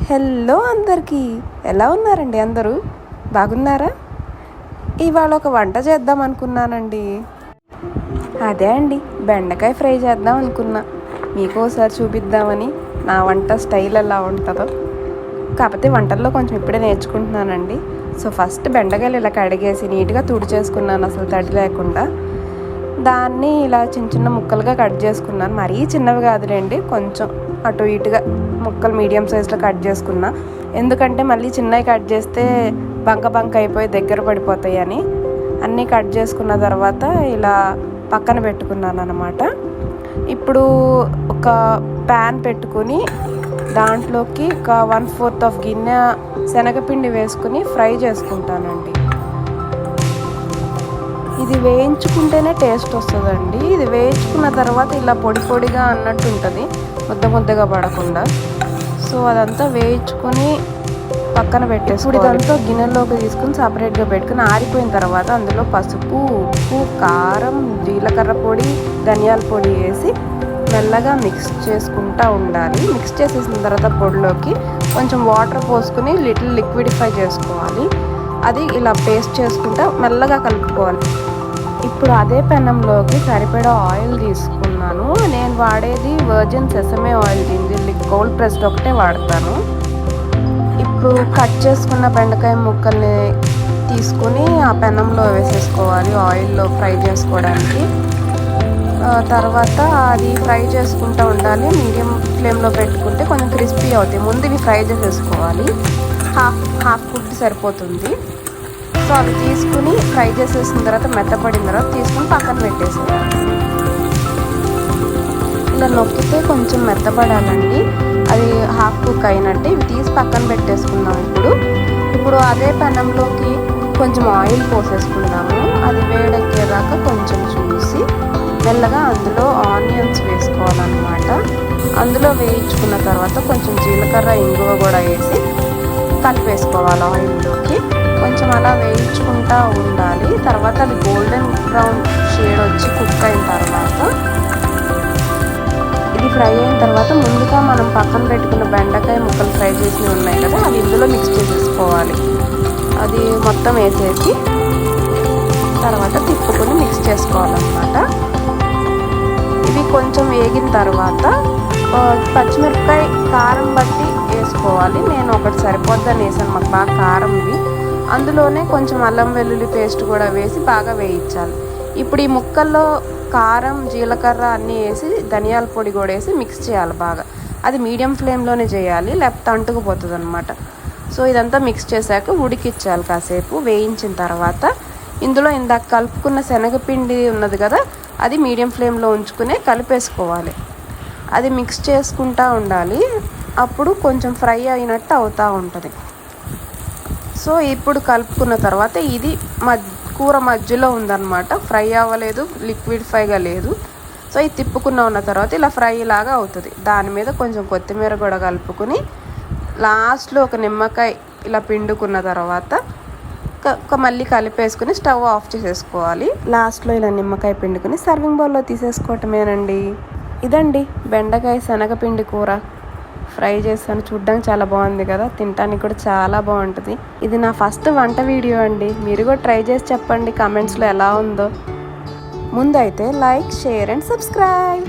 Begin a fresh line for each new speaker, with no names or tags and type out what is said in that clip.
Hello అందరికీ, ఎలా ఉన్నారండి? అందరూ బాగున్నారా? ఇవాళ ఒక వంట చేద్దాం అనుకున్నానండి. అదే అండి, బెండకాయ ఫ్రై చేద్దాం అనుకున్నా. మీకు ఒకసారి చూపిద్దామని నా వంట స్టైల్ ఎలా ఉంటుందో. కాకపోతే వంటల్లో కొంచెం ఇప్పుడే నేర్చుకుంటున్నానండి. సో ఫస్ట్ బెండకాయలు ఇలా కడిగేసి నీట్గా తుడిచేసుకున్నాను, అసలు తడి లేకుండా. దాన్ని ఇలా చిన్న చిన్న ముక్కలుగా కట్ చేసుకున్నాను. మరీ చిన్నవి కాదులేండి, కొంచెం అటు ఇటుగా ముక్కలు మీడియం సైజులో కట్ చేసుకున్నా. ఎందుకంటే మళ్ళీ చిన్నవి కట్ చేస్తే బంక అయిపోయి దగ్గర పడిపోతాయి అని అన్నీ కట్ చేసుకున్న తర్వాత ఇలా పక్కన పెట్టుకున్నాను అన్నమాట. ఇప్పుడు ఒక ప్యాన్ పెట్టుకుని దాంట్లోకి ఒక 1/4 గిన్నె శనగపిండి వేసుకుని ఫ్రై చేసుకుంటానండి. ఇది వేయించుకుంటేనే టేస్ట్ వస్తుందండి. ఇది వేయించుకున్న తర్వాత ఇలా పొడి పొడిగా అన్నట్టు ఉంటుంది, ముద్దగా పడకుండా. సో అదంతా వేయించుకొని పక్కన పెట్టేసుకుని ఇదంతా గిన్నెలోకి తీసుకుని సపరేట్గా పెట్టుకుని ఆరిపోయిన తర్వాత అందులో పసుపు, ఉప్పు, కారం, జీలకర్ర పొడి, ధనియాల పొడి వేసి మెల్లగా మిక్స్ చేసుకుంటూ ఉండాలి. మిక్స్ చేసేసిన తర్వాత పొడిలోకి కొంచెం వాటర్ పోసుకుని లిక్విడిఫై చేసుకోవాలి. అది ఇలా పేస్ట్ చేసుకుంటూ మెల్లగా కలుపుకోవాలి. ఇప్పుడు అదే పెనంలోకి సరిపడా ఆయిల్ తీసుకున్నాను. నేను వాడేది virgin sesame oil, ginger cold pressed ఒకటే వాడతాను. ఇప్పుడు కట్ చేసుకున్న బెండకాయ ముక్కల్ని తీసుకుని ఆ పెనంలో వేసేసుకోవాలి ఆయిల్లో ఫ్రై చేసుకోవడానికి. తర్వాత అది ఫ్రై చేసుకుంటూ ఉండాలి. మీడియం ఫ్లేమ్లో పెట్టుకుంటే కొంచెం క్రిస్పీ అవుతాయి. ముందు ఇవి ఫ్రై చేసేసుకోవాలి. హాఫ్ కుక్ సరిపోతుంది. సో అవి తీసుకుని ఫ్రై చేసేసిన తర్వాత మెత్తపడిన తర్వాత తీసుకుని పక్కన పెట్టేసేయాలి. ఇలా నొక్కితే కొంచెం మెత్తపడాలండి, అది హాఫ్ కుక్ అయినట్టు. ఇవి తీసి పక్కన పెట్టేసుకుందాం. ఇప్పుడు అదే పెనంలోకి కొంచెం ఆయిల్ పోసేసుకుందాము. అది వేడెక్కేదాకా కొంచెం చూసి మెల్లగా అందులో ఆనియన్స్ వేసుకోవాలన్నమాట. అందులో వేయించుకున్న తర్వాత కొంచెం జీలకర్ర, ఇంగువ కూడా వేసి కలిపేసుకోవాలి ఆయిల్లోకి. కొంచెం అలా వేయించుకుంటూ ఉండాలి. తర్వాత అది గోల్డెన్ బ్రౌన్ షేడ్ వచ్చి కుక్ అయిన తర్వాత, ఇది ఫ్రై అయిన తర్వాత ముందుగా మనం పక్కన పెట్టుకున్న బెండకాయ ముక్కలు ఫ్రై చేసినవి ఉన్నాయి కదా, అవి ఇందులో మిక్స్ చేసేసుకోవాలి. అది మొత్తం వేసేసి తర్వాత తిప్పుకొని మిక్స్ చేసుకోవాలన్నమాట. ఇవి కొంచెం వేగిన తర్వాత పచ్చిమిరపకాయ కారం బట్టి వేసుకోవాలి. నేను ఒకటి సరిపోద్దని వేసాను, మాకు బాగా కారం ఇవి. అందులోనే కొంచెం అల్లం వెల్లుల్లి పేస్ట్ కూడా వేసి బాగా వేయించాలి. ఇప్పుడు ఈ ముక్కల్లో కారం, జీలకర్ర అన్నీ వేసి ధనియాల పొడి కూడా వేసి మిక్స్ చేయాలి బాగా. అది మీడియం ఫ్లేమ్లోనే చేయాలి, లేకపోతే అంటుకుపోతుంది అనమాట. సో ఇదంతా మిక్స్ చేశాక ఉడికిచ్చాలి కాసేపు. వేయించిన తర్వాత ఇందులో ఇందాక కలుపుకున్న శనగపిండి ఉన్నది కదా, అది మీడియం ఫ్లేమ్లో ఉంచుకునే కలిపేసుకోవాలి. అది మిక్స్ చేసుకుంటూ ఉండాలి. అప్పుడు కొంచెం ఫ్రై అయినట్టు అవుతూ ఉంటుంది. సో ఇప్పుడు కలుపుకున్న తర్వాత ఇది కూర మధ్యలో ఉందన్నమాట, ఫ్రై అవ్వలేదు, లిక్విడిఫైగా లేదు. సో ఇది తిప్పుకున్న ఉన్న తర్వాత ఇలా ఫ్రై లాగా అవుతుంది. దాని మీద కొంచెం కొత్తిమీర కూడా కలుపుకుని లాస్ట్లో ఒక నిమ్మకాయ ఇలా పిండుకున్న తర్వాత మళ్ళీ కలిపేసుకుని స్టవ్ ఆఫ్ చేసేసుకోవాలి. లాస్ట్లో ఇలా నిమ్మకాయ పిండుకుని సర్వింగ్ బౌల్లో తీసేసుకోవటమేనండి. ఇదండి బెండకాయ శనగపిండి కూర ఫ్రై చేస్తాను. చూడ్డానికి చాలా బాగుంది కదా, తినడానికి కూడా చాలా బాగుంటుంది. ఇది నా ఫస్ట్ వంట వీడియో అండి. మీరు కూడా ట్రై చేసి చెప్పండి కామెంట్స్లో ఎలా ఉందో. ముందైతే లైక్, షేర్ అండ్ సబ్స్క్రైబ్.